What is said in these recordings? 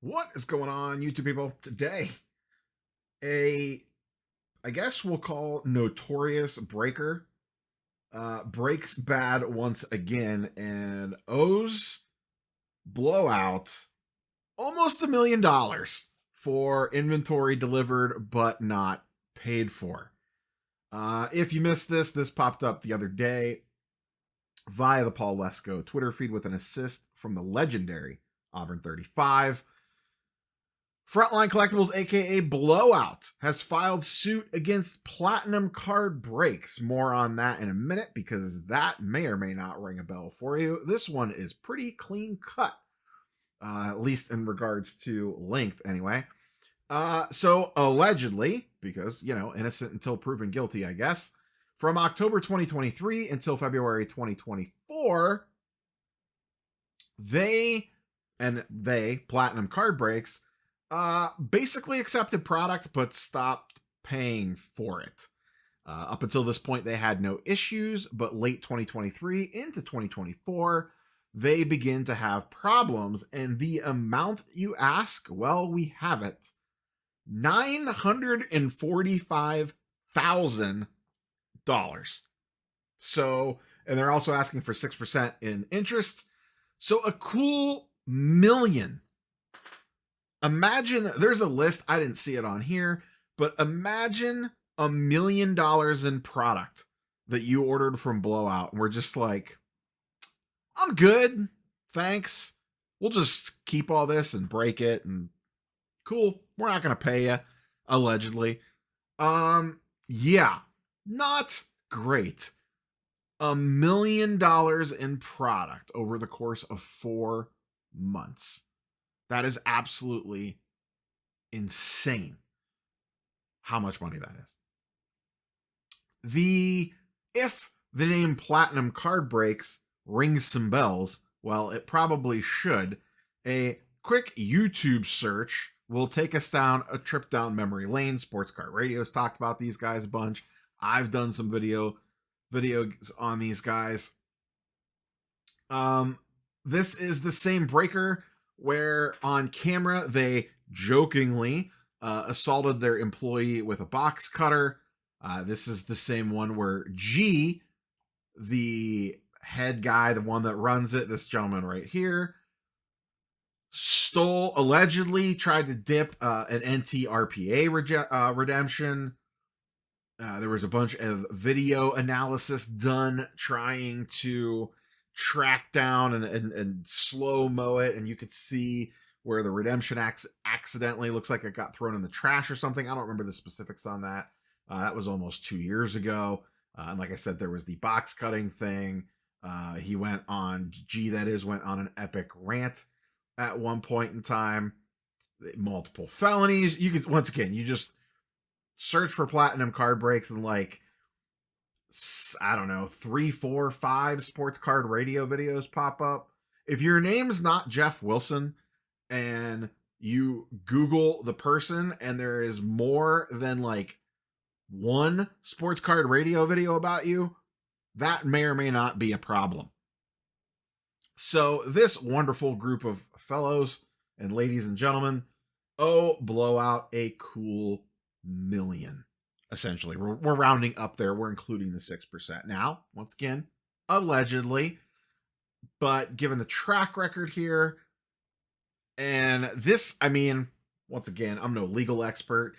What is going on, YouTube people? Today, I guess we'll call notorious breaker, breaks bad once again and owes Blowout almost $1 million for inventory delivered but not paid for. If you missed this popped up the other day via the Paul Lesko Twitter feed with an assist from the legendary Auburn 35. Frontline Collectibles, aka Blowout, has filed suit against Platinum Card Breaks. More on that in a minute because that may or may not ring a bell for you. This one is pretty clean cut, at least in regards to length anyway. So allegedly, because, innocent until proven guilty, I guess, from October 2023 until February 2024, Platinum Card Breaks, basically accepted product but stopped paying for it. Up until this point, they had no issues, but late 2023 into 2024, they begin to have problems. And the amount you ask, well, we have it. $945,000. So, and they're also asking for 6% in interest. So a cool million. Imagine, there's a list, I didn't see it on here, but imagine $1 million in product that you ordered from Blowout. And we're just like, I'm good, thanks. We'll just keep all this and break it and cool. We're not going to pay you, allegedly. Yeah, not great. $1 million in product over the course of 4 months. That is absolutely insane how much money that is. If the name Platinum Card Breaks rings some bells, well, it probably should. A quick YouTube search will take us down a trip down memory lane. Sports Card Radio's talked about these guys a bunch. I've done some videos on these guys. This is the same breaker where on camera they jokingly assaulted their employee with a box cutter. This is the same one where G, the head guy, the one that runs it, this gentleman right here, allegedly tried to dip an NTRPA redemption. There was a bunch of video analysis done trying to track down and slow-mo it, and you could see where the redemption accidentally looks like it got thrown in the trash or something. I don't remember the specifics on that. That was almost 2 years ago. And like I said, there was the box cutting thing. He went on an epic rant at one point in time. Multiple felonies. You just search for Platinum Card Breaks and I don't know, 3, 4, 5 Sports Card Radio videos pop up. If your name's not Jeff Wilson and you Google the person and there is more than one Sports Card Radio video about you, that may or may not be a problem. So this wonderful group of fellows and ladies and gentlemen Blowout a cool million. Essentially, we're rounding up there. We're including the 6%. Now, once again, allegedly, but given the track record here, and this, once again, I'm no legal expert.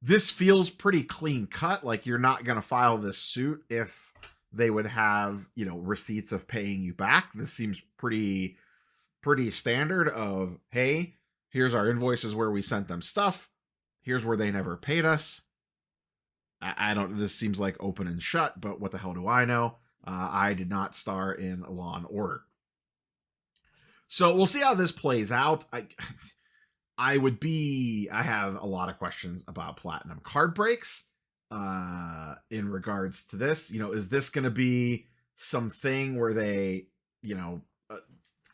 This feels pretty clean cut. Like you're not going to file this suit if they would have, receipts of paying you back. This seems pretty standard of, hey, here's our invoices where we sent them stuff. Here's where they never paid us. This seems like open and shut, but what the hell do I know? I did not star in Law and Order. So we'll see how this plays out. I have a lot of questions about Platinum Card Breaks in regards to this. Is this going to be something where they,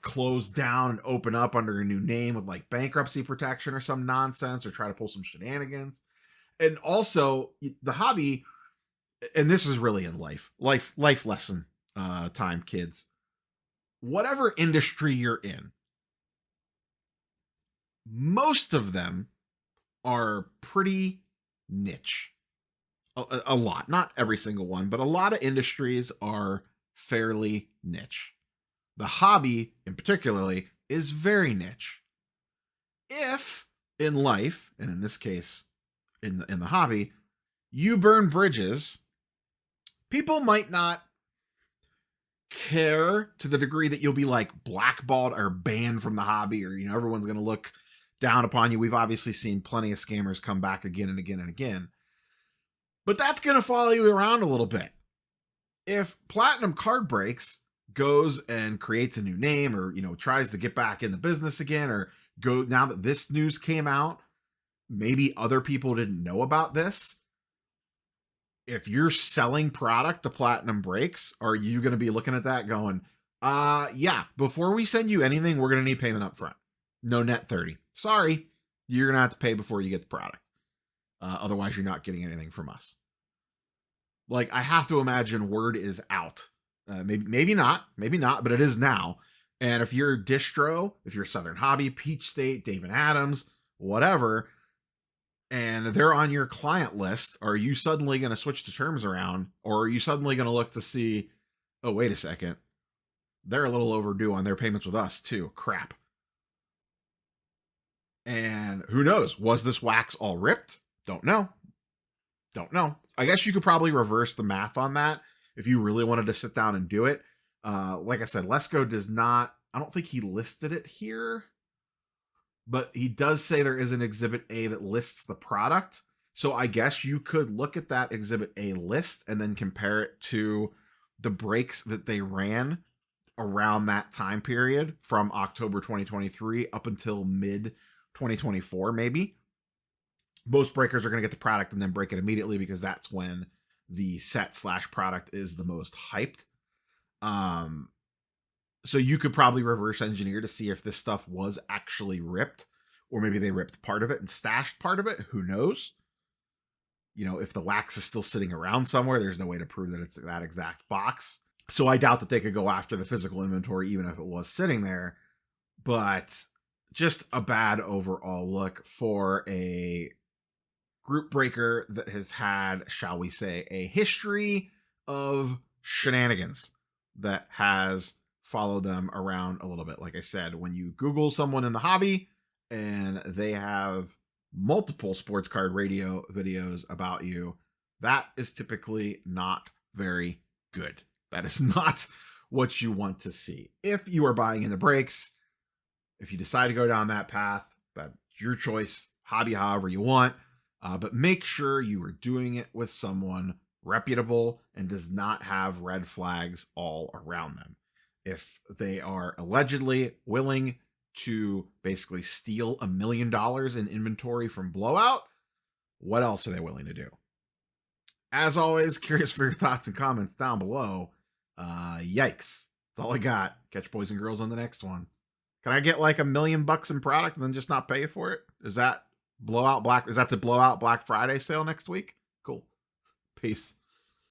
close down and open up under a new name with bankruptcy protection or some nonsense, or try to pull some shenanigans? And also the hobby, and this is really in life lesson time, kids. Whatever industry you're in, most of them are pretty niche. A lot, not every single one, but a lot of industries are fairly niche. The hobby, in particularly, is very niche. If in life, and in this case, in the hobby, you burn bridges, people might not care to the degree that you'll be like blackballed or banned from the hobby, or everyone's going to look down upon you. We've obviously seen plenty of scammers come back again and again and again, but that's going to follow you around a little bit. If Platinum Card Breaks goes and creates a new name, or tries to get back in the business again, or now that this news came out, maybe other people didn't know about this. If you're selling product to Platinum Breaks, are you going to be looking at that going, yeah, before we send you anything, we're going to need payment up front. No net 30. Sorry, you're going to have to pay before you get the product. Otherwise, you're not getting anything from us. Like, I have to imagine word is out. Maybe not, but it is now. And if you're distro, if you're Southern Hobby, Peach State, Dave and Adams, whatever, and they're on your client list, are you suddenly going to switch the terms around? Or are you suddenly going to look to see, oh, wait a second, they're a little overdue on their payments with us too. Crap. And who knows? Was this wax all ripped? Don't know. I guess you could probably reverse the math on that if you really wanted to sit down and do it. Like I said, Lesko does not, I don't think he listed it here, but he does say there is an Exhibit A that lists the product. So I guess you could look at that Exhibit A list and then compare it to the breaks that they ran around that time period from October 2023 up until mid 2024, maybe. Most breakers are going to get the product and then break it immediately because that's when the set/product is the most hyped. So you could probably reverse engineer to see if this stuff was actually ripped, or maybe they ripped part of it and stashed part of it. Who knows? If the wax is still sitting around somewhere, there's no way to prove that it's that exact box. So I doubt that they could go after the physical inventory, even if it was sitting there. But just a bad overall look for a group breaker that has had, shall we say, a history of shenanigans that has followed them around a little bit. Like I said, when you Google someone in the hobby and they have multiple sports card radio videos about you, that is typically not very good. That is not what you want to see. If you are buying in the breaks, if you decide to go down that path, that's your choice, hobby however you want. But make sure you are doing it with someone reputable and does not have red flags all around them. If they are allegedly willing to basically steal $1 million in inventory from Blowout, what else are they willing to do? As always, curious for your thoughts and comments down below. Yikes. That's all I got. Catch boys and girls on the next one. Can I get like $1 million in product and then just not pay for it? Is that the Blowout Black Friday sale next week? Cool. Peace.